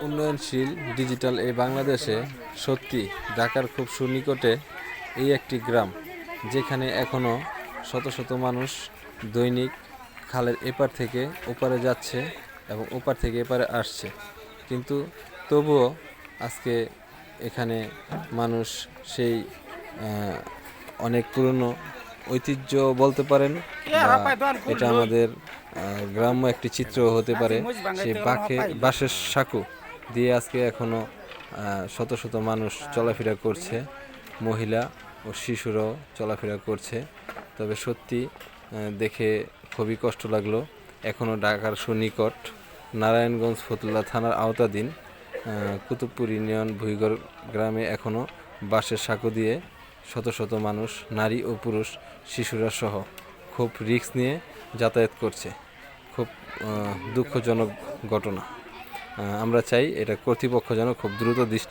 উন্নয়নশীল ডিজিটাল এই বাংলাদেশে সত্যি ঢাকার খুব সুনিকটে এই একটি গ্রাম, যেখানে এখনও শত শত মানুষ দৈনিক খালের এপার থেকে ওপারে যাচ্ছে এবং ওপার থেকে এপারে আসছে। কিন্তু তবুও আজকে এখানে মানুষ সেই অনেক পুরনো ঐতিহ্য বলতে পারেন, বা এটা আমাদের গ্রাম্য একটি চিত্র হতে পারে। সেই বাঁশের সাঁকো দিয়ে আজকে এখনো শত শত মানুষ চলাফেরা করছে, মহিলা ও শিশুরাও চলাফেরা করছে। তবে সত্যি দেখে খুবই কষ্ট লাগলো। এখনও ঢাকার সুনিকট নারায়ণগঞ্জ ফতুল্লা থানার আওতাধীন কুতুবপুর ইউনিয়ন ভুইগড় গ্রামে এখনও বাঁশের সাঁকো দিয়ে শত শত মানুষ, নারী ও পুরুষ, শিশুরা সহ খুব রিস্ক নিয়ে যাতায়াত করছে। খুব দুঃখজনক ঘটনা। আমরা চাই এটা কর্তৃপক্ষ যেন খুব দ্রুত দৃষ্টি